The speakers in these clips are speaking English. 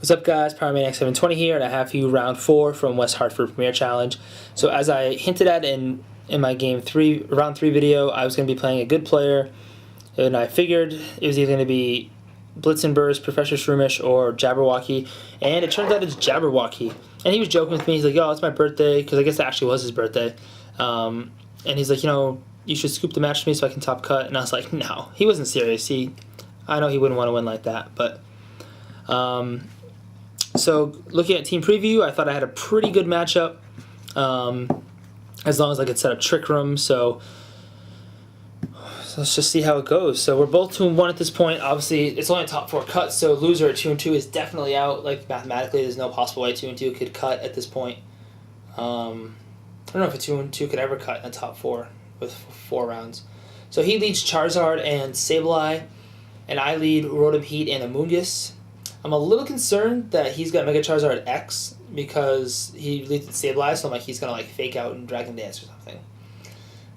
What's up, guys? PowerManiac720 here, and I have for you round 4 from West Hartford Premier Challenge. So as I hinted at in my round 3 video, I was going to be playing a good player, and I figured it was either going to be Blitzenburst, Professor Shroomish, or Jabberwocky, and it turns out it's Jabberwocky. And he was joking with me. He's like, "Yo, it's my birthday," because I guess it actually was his birthday. And he's like, "You should scoop the match for me so I can top cut." And I was like, no, he wasn't serious. I know he wouldn't want to win like that, but so looking at team preview, I thought I had a pretty good matchup, as long as I could set up Trick Room. So let's just see how it goes. So we're both 2-1 at this point. Obviously, it's only a top 4 cut, so loser at 2-2 is definitely out. Like, mathematically, there's no possible way 2-2 could cut at this point. I don't know if a 2-2 could ever cut in a top 4 with 4 rounds. So he leads Charizard and Sableye, and I lead Rotom Heat and Amoonguss. I'm a little concerned that he's got Mega Charizard X because he leads with Sableye, so I'm like, he's going to like fake out and Dragon Dance or something.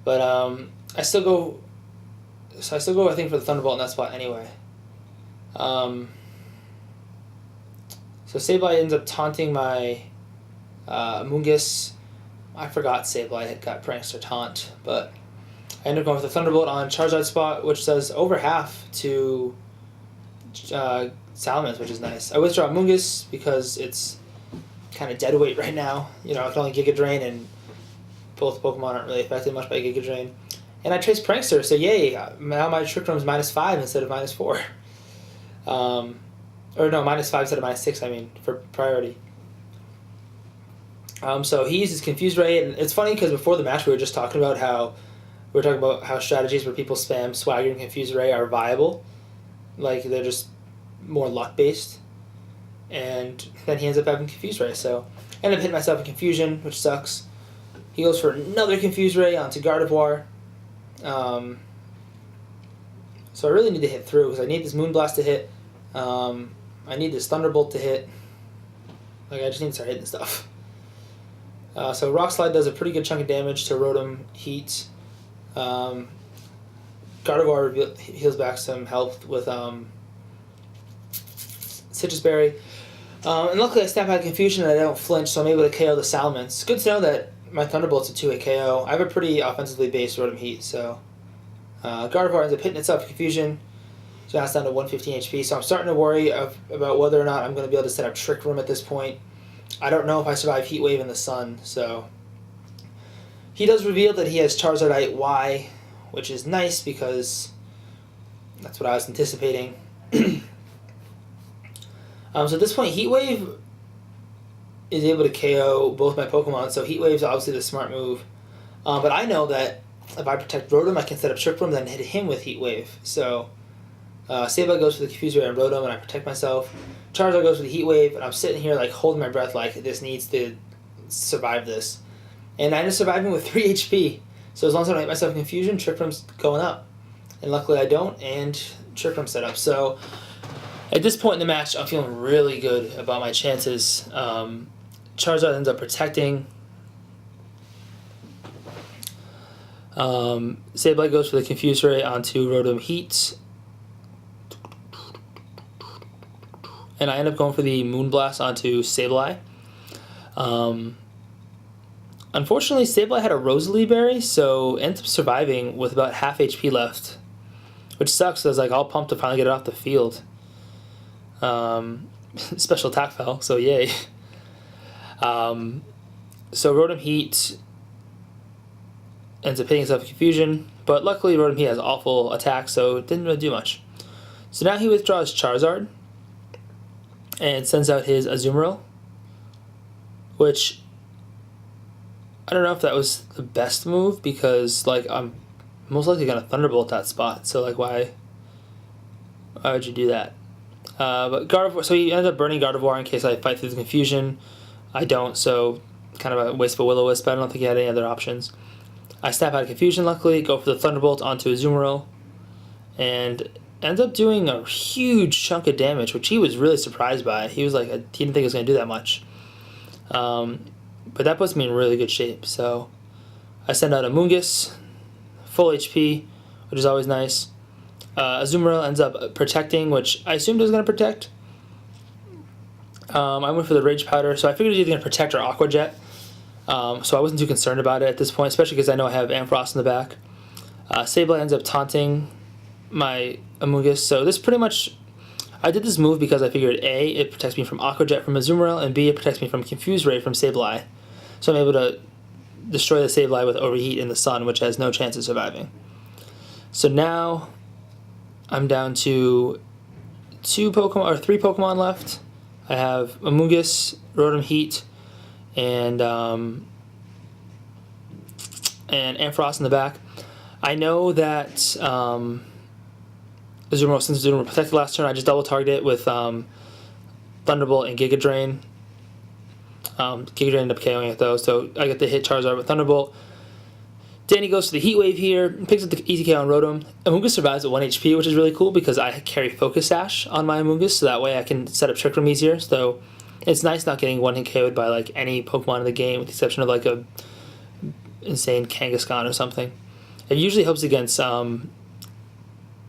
But I still go, I think, for the Thunderbolt in that spot anyway. So Sableye ends up taunting my Amoonguss. I forgot Sableye had got Prankster Taunt, but I ended up going with the Thunderbolt on Charizard spot, which does over half to Salamence, which is nice. I withdraw Amoonguss because it's kind of dead weight right now. I can only Giga Drain, and both Pokemon aren't really affected much by Giga Drain. And I trace Prankster, so yay, now my Trick Room's -5 instead of -4. Or no, -5 instead of -6, I mean, for priority. So he uses Confuse Ray, and it's funny because before the match we were just talking about how strategies where people spam Swagger and Confuse Ray are viable. Like, they're just more luck-based. And then he ends up having Confuse Ray, so I end up hitting myself in Confusion, which sucks. He goes for another Confuse Ray onto Gardevoir. So I really need to hit through, because I need this Moonblast to hit. I need this Thunderbolt to hit. Like, I just need to start hitting stuff. So Rock Slide does a pretty good chunk of damage to Rotom Heat. Gardevoir heals back some health with Citrus Berry. And luckily I snap out of Confusion and I don't flinch, so I'm able to KO the Salamence. Good to know that my Thunderbolt's a 2-hit KO. I have a pretty offensively based Rotom Heat, so Gardevoir ends up hitting itself in Confusion. So now it's down to 115 HP, so I'm starting to worry about whether or not I'm going to be able to set up Trick Room at this point. I don't know if I survive Heat Wave in the Sun, so he does reveal that he has Charizardite Y, which is nice because that's what I was anticipating. So at this point, Heat Wave is able to KO both my Pokemon, so Heat Wave is obviously the smart move. But I know that if I protect Rotom, I can set up Trick Room, then hit him with Heat Wave. So Sableye goes for the Confuse Ray on Rotom, and I protect myself. Charizard goes for the Heat Wave, and I'm sitting here like holding my breath like this needs to survive this. And I end up surviving with 3 HP. So as long as I don't hit myself in Confusion, Trick Room's going up. And luckily I don't, and Trick Room set up. So at this point in the match, I'm feeling really good about my chances. Charizard ends up protecting. Sableye goes for the Confuse Ray onto Rotom Heat. And I end up going for the Moonblast onto Sableye. Unfortunately, Sableye had a Rosalie Berry, so ends up surviving with about half HP left, which sucks. So I was like all pumped to finally get it off the field. Special attack fell, so yay. So Rotom Heat ends up hitting himself in Confusion, but luckily Rotom Heat has awful attack, so it didn't really do much. So now he withdraws Charizard and sends out his Azumarill, which I don't know if that was the best move because, like, I'm most likely going to Thunderbolt that spot. So, like, why would you do that? But Gardevoir, so he ended up burning Gardevoir in case I fight through the Confusion. I don't, so kind of a waste of a Will-O-Wisp. I don't think he had any other options. I snap out of Confusion, luckily, go for the Thunderbolt onto Azumarill, and ends up doing a huge chunk of damage, which he was really surprised by. He was like, he didn't think it was going to do that much. But that puts me in really good shape. So I send out Amoonguss, full HP, which is always nice. Azumarill ends up protecting, which I assumed it was going to protect. I went for the Rage Powder, so I figured he was either going to protect or Aqua Jet. So I wasn't too concerned about it at this point, especially because I know I have Ampharos in the back. Sableye ends up taunting my Amoonguss, so this pretty much... I did this move because I figured A, it protects me from Aqua Jet from Azumarill, and B, it protects me from Confuse Ray from Sableye. So I'm able to destroy the Sableye with Overheat in the sun, which has no chance of surviving. So now I'm down to three Pokemon left. I have Amoonguss, Rotom Heat, and Ampharos in the back. I know that Azumarill, since Azumarill protected last turn, I just double target it with Thunderbolt and Giga Drain. Giga Drain ended up KOing it though, so I get the hit Charizard with Thunderbolt. Danny goes to the Heat Wave here, picks up the easy KO on Rotom. Amoonguss survives at 1 HP, which is really cool because I carry Focus Sash on my Amoonguss, so that way I can set up Trick Room easier. So it's nice not getting one hit KO'd by like any Pokemon in the game, with the exception of like a insane Kangaskhan or something. It usually helps against Talonflame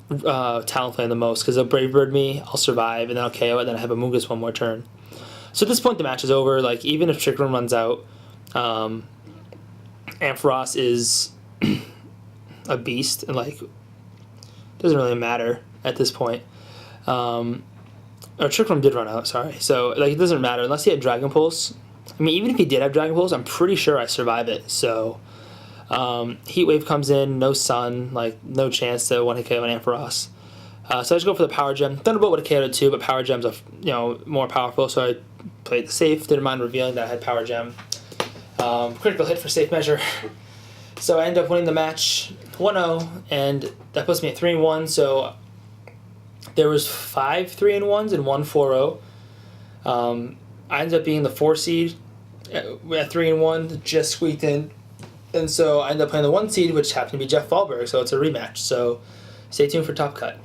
the most, because they'll Brave Bird me, I'll survive, and then I'll KO it, and then I have Amoonguss one more turn. So at this point the match is over. Like, even if Trick Room runs out, Ampharos is a beast, and like doesn't really matter at this point. Or Trick Room did run out, sorry. So like it doesn't matter unless he had Dragon Pulse. I mean, even if he did have Dragon Pulse, I'm pretty sure I survive it. So Heat Wave comes in, no Sun, like no chance to one hit KO an Ampharos. So I just go for the Power Gem. Thunderbolt would have KO'd it too, but Power Gem's more powerful, so I played it safe. Didn't mind revealing that I had Power Gem. Critical hit for safe measure. So I end up winning the match 1-0, and that puts me at 3-1. So there was 5 3-1s and 1 4-0. I ended up being the 4 seed at 3-1, just squeaked in. And so I ended up playing the 1 seed, which happened to be Jeff Fahlberg, so it's a rematch. So stay tuned for Top Cut.